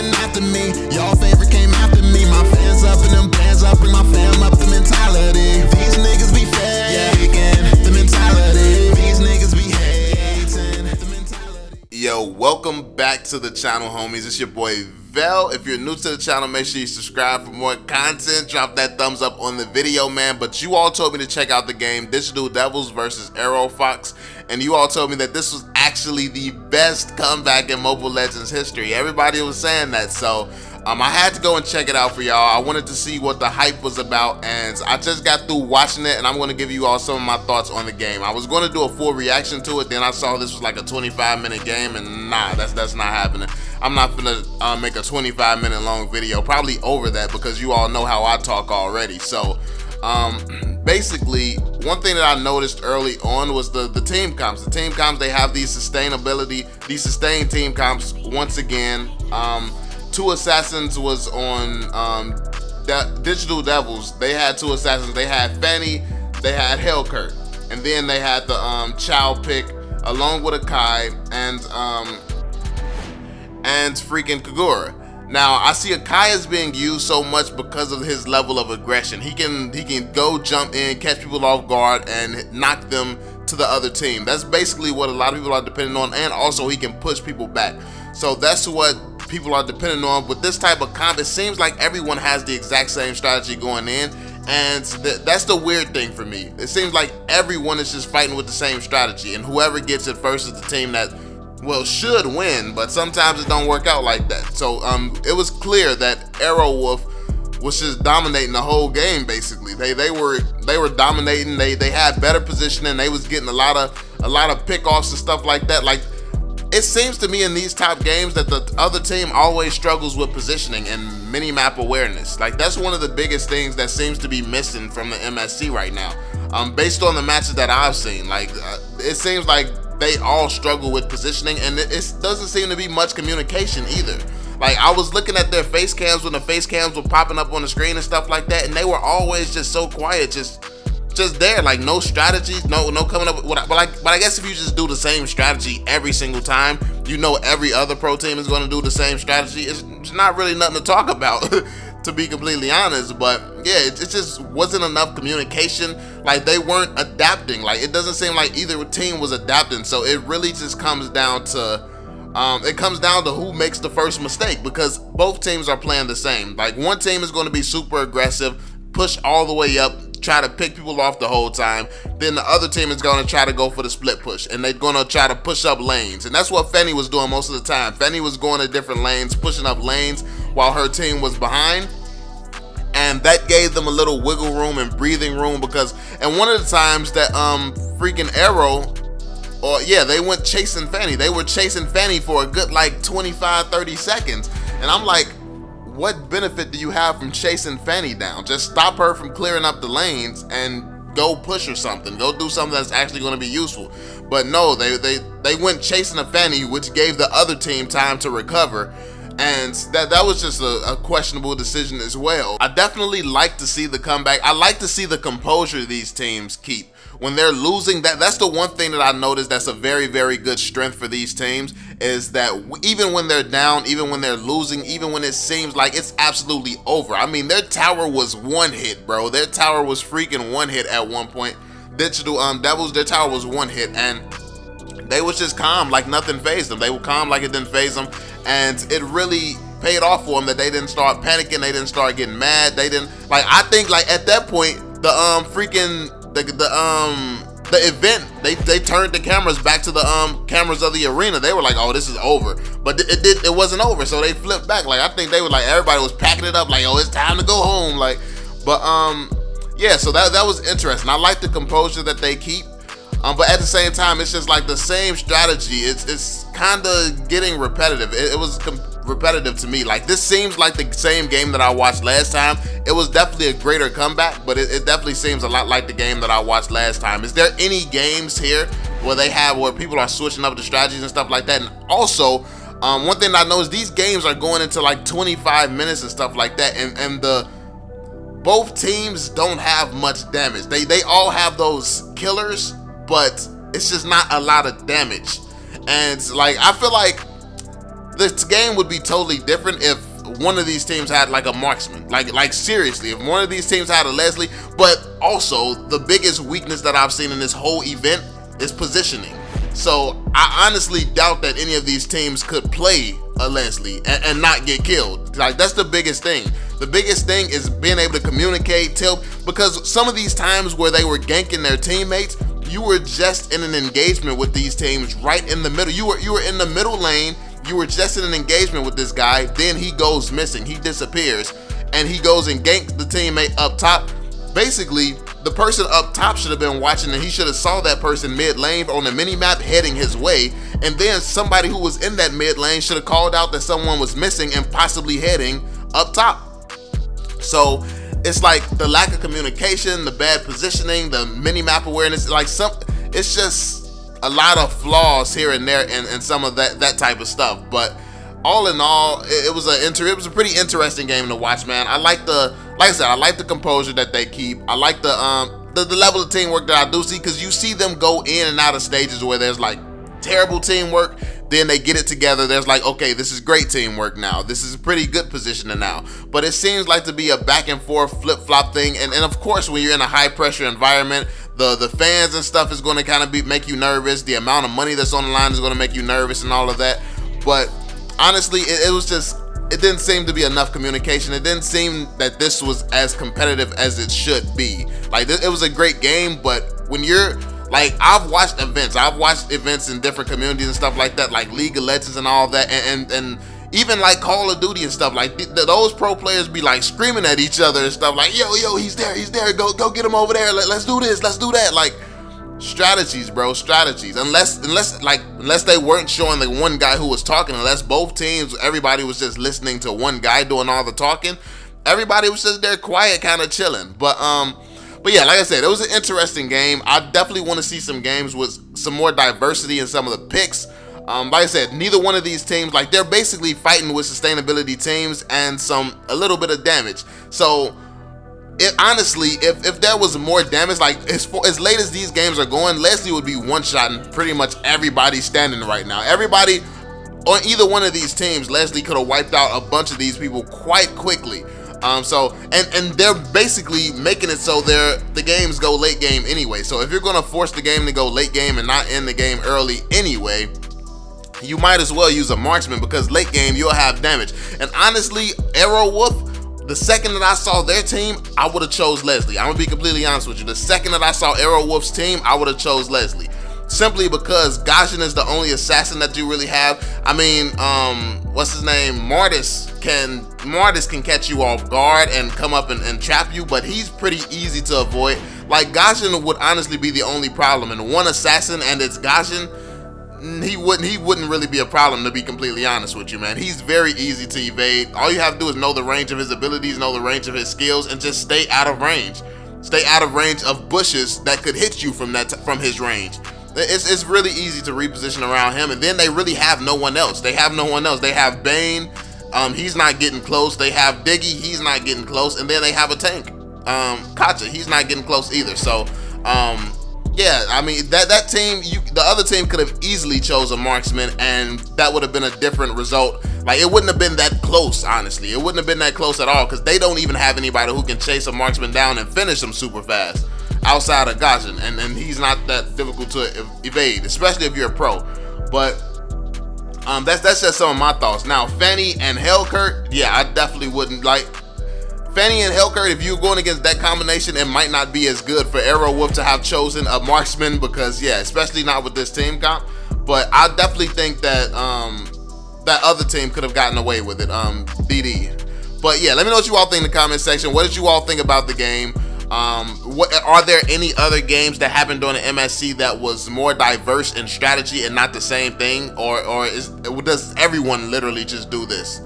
coming after me. Y'all favorite came after me. My fans up and them bands up, bring my fam up. The mentality, these niggas be faking. The mentality, these niggas be hating. The mentality. Yo, welcome back to the channel, homies. It's your boy VeLL. If you're new to the channel, make sure you subscribe for more content. Drop that thumbs up on the video, man. But you all told me to check out the game Digital Devils versus AEROWOLF ROXY, and you all told me that this was actually the best comeback in Mobile Legends history. Everybody was saying that, so I had to go and check it out for y'all. I wanted to see what the hype was about, and I just got through watching it, and I'm going to give you all some of my thoughts on the game. I was going to do a full reaction to it, then I saw this was like a 25-minute game, and nah, that's not happening. I'm not gonna make a 25-minute long video, probably over that, because you all know how I talk already. So basically, one thing that I noticed early on was the team comps. The team comps, they have these sustained team comps once again. Two assassins was on Digital Devils. They had two assassins. They had Fanny, they had Hellkurt, and then they had the Chow pick along with Akai and freaking Kagura. Now I see Akai is being used so much because of his level of aggression. He can go jump in, catch people off guard, and knock them to the other team. That's basically what a lot of people are depending on, and also he can push people back. So that's what people are depending on. With this type of comp, it seems like everyone has the exact same strategy going in, and that's the weird thing for me. It seems like everyone is just fighting with the same strategy, and whoever gets it first is the team that, well, should win, but sometimes it don't work out like that. So it was clear that AEROWOLF was just dominating the whole game. Basically, they were dominating. They had better positioning. They was getting a lot of pick-offs and stuff like that. Like, it seems to me in these top games that the other team always struggles with positioning and mini-map awareness. Like, that's one of the biggest things that seems to be missing from the MSC right now. Based on the matches that I've seen, like it seems like they all struggle with positioning, and it doesn't seem to be much communication either. Like, I was looking at their face cams when the face cams were popping up on the screen and stuff like that, and they were always just so quiet, just there, like no strategies, no coming up with, but I guess if you just do the same strategy every single time, you know every other pro team is going to do the same strategy. It's not really nothing to talk about, to be completely honest. But yeah, it just wasn't enough communication. Like, they weren't adapting. Like, it doesn't seem like either team was adapting. So it really just comes down to who makes the first mistake, because both teams are playing the same. Like, one team is going to be super aggressive, push all the way up, try to pick people off the whole time. Then the other team is going to try to go for the split push, and they're going to try to push up lanes. And that's what Fanny was doing most of the time. Fanny was going to different lanes, pushing up lanes while her team was behind. And that gave them a little wiggle room and breathing room, because, and one of the times that freaking Arrow, they went chasing Fanny. They were chasing Fanny for a good like 25-30 seconds. And I'm like, what benefit do you have from chasing Fanny down? Just stop her from clearing up the lanes and go push or something. Go do something that's actually going to be useful. But no, they went chasing a Fanny, which gave the other team time to recover. And that was just a questionable decision as well. I definitely like to see the comeback. I like to see the composure these teams keep. When they're losing, that's the one thing that I noticed that's a very, very good strength for these teams, is that even when they're down, even when they're losing, even when it seems like it's absolutely over. I mean, their tower was one hit, bro. Their tower was freaking one hit at one point. Digital Devils, their tower was one hit, and they was just calm, like nothing fazed them. They were calm like it didn't faze them, and it really paid off for them that they didn't start panicking. They didn't start getting mad. They didn't, like, I think like at that point the event, they turned the cameras back to the cameras of the arena. They were like, oh, this is over, but it wasn't over, so they flipped back. Like, I think they were like, everybody was packing it up, like, oh, it's time to go home. Like, but yeah, so that was interesting. I like the composure that they keep. But at the same time, it's just like the same strategy. It's kind of getting repetitive. It was repetitive to me. Like, this seems like the same game that I watched last time. It was definitely a greater comeback, but it definitely seems a lot like the game that I watched last time. Is there any games here where people are switching up the strategies and stuff like that? And also, one thing I know is these games are going into like 25 minutes and stuff like that, and both teams don't have much damage. They all have those killers, but it's just not a lot of damage. And like, I feel like this game would be totally different if one of these teams had like a marksman. Like seriously, if one of these teams had a Leslie. But also, the biggest weakness that I've seen in this whole event is positioning. So I honestly doubt that any of these teams could play a Leslie and not get killed. Like, that's the biggest thing. The biggest thing is being able to communicate, because some of these times where they were ganking their teammates, you were just in an engagement with these teams right in the middle. You were in the middle lane. You were just in an engagement with this guy. Then he goes missing. He disappears, and he goes and ganks the teammate up top. Basically, the person up top should have been watching, and he should have saw that person mid lane on the mini map heading his way, and then somebody who was in that mid lane should have called out that someone was missing and possibly heading up top. So it's like the lack of communication, the bad positioning, the mini map awareness, it's just a lot of flaws here and there and some of that type of stuff. But all in all, it was a pretty interesting game to watch, man. Like I said, I like the composure that they keep. I like the level of teamwork that I do see, because you see them go in and out of stages where there's like terrible teamwork, then they get it together. There's like, okay, this is great teamwork now. This is a pretty good positioning now. But it seems like to be a back and forth flip-flop thing. And of course, when you're in a high pressure environment, the fans and stuff is going to kind of make you nervous. The amount of money that's on the line is going to make you nervous and all of that. But honestly, it didn't seem to be enough communication. It didn't seem that this was as competitive as it should be. Like, it was a great game, but when you're like, I've watched events in different communities and stuff like that, like League of Legends and all that, and even like Call of Duty and stuff, like those pro players be like screaming at each other and stuff, like, yo, he's there, go get him over there, let's do this, let's do that. Like, strategies, bro, strategies. Unless they weren't showing the one guy who was talking, unless both teams, everybody was just listening to one guy doing all the talking, everybody was just there quiet, kind of chilling. But yeah, like I said, it was an interesting game. I definitely want to see some games with some more diversity in some of the picks. Like I said, neither one of these teams, like, they're basically fighting with sustainability teams and a little bit of damage. So honestly, if there was more damage, like as late as these games are going, Leslie would be one-shotting pretty much everybody standing right now. Everybody on either one of these teams, Leslie could have wiped out a bunch of these people quite quickly. So they're basically making it so the games go late game anyway. So if you're gonna force the game to go late game and not end the game early anyway, you might as well use a marksman, because late game you'll have damage. And honestly, AEROWOLF, the second that I saw their team, I would have chose Leslie. I'm gonna be completely honest with you. The second that I saw AEROWOLF's team, I would have chose Leslie. Simply because Gashin is the only assassin that you really have. I mean, what's his name? Mortis can catch you off guard and come up and trap you, but he's pretty easy to avoid. Like, Gashin would honestly be the only problem. And one assassin and it's Gashin, he wouldn't really be a problem, to be completely honest with you, man. He's very easy to evade. All you have to do is know the range of his abilities, know the range of his skills, and just stay out of range. Stay out of range of bushes that could hit you from his range. It's really easy to reposition around him, and then they really have no one else. They have Bane, he's not getting close. They have Diggy, he's not getting close, and then they have a tank, Kacha, he's not getting close either. So, yeah, I mean, that team, the other team could have easily chose a marksman, and that would have been a different result. Like, it wouldn't have been that close, honestly. It wouldn't have been that close at all, because they don't even have anybody who can chase a marksman down and finish him super fast outside of Gashin, and he's not that difficult to evade, especially if you're a pro. But that's just some of my thoughts. Now, Fanny and Hellkurt, yeah, I definitely wouldn't like Fanny and Hellkurt. If you're going against that combination, it might not be as good for AEROWOLF to have chosen a marksman, because yeah, especially not with this team comp. But I definitely think that that other team could have gotten away with it, DD. But yeah, let me know what you all think in the comment section. What did you all think about the game? Are there any other games that happened during the MSC that was more diverse in strategy and not the same thing, or does everyone literally just do this?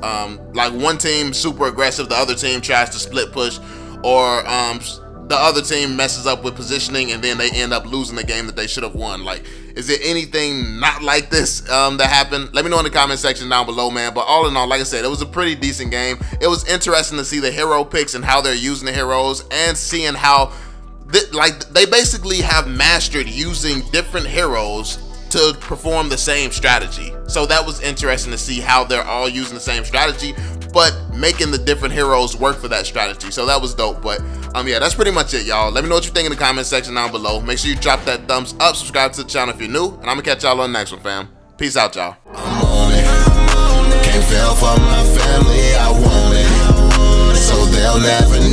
Like, one team super aggressive, the other team tries to split push, or the other team messes up with positioning and then they end up losing the game that they should have won. Like, is there anything not like this that happened? Let me know in the comment section down below, man. But all in all, like I said, it was a pretty decent game. It was interesting to see the hero picks and how they're using the heroes, and seeing how they basically have mastered using different heroes to perform the same strategy. So that was interesting to see how they're all using the same strategy, but making the different heroes work for that strategy. So that was dope. But yeah, that's pretty much it, y'all. Let me know what you think in the comment section down below. Make sure you drop that thumbs up, subscribe to the channel if you're new, and I'm gonna catch y'all on the next one, fam. Peace out, y'all. I'm on it. Can't fail for my family, I want it. So they'll never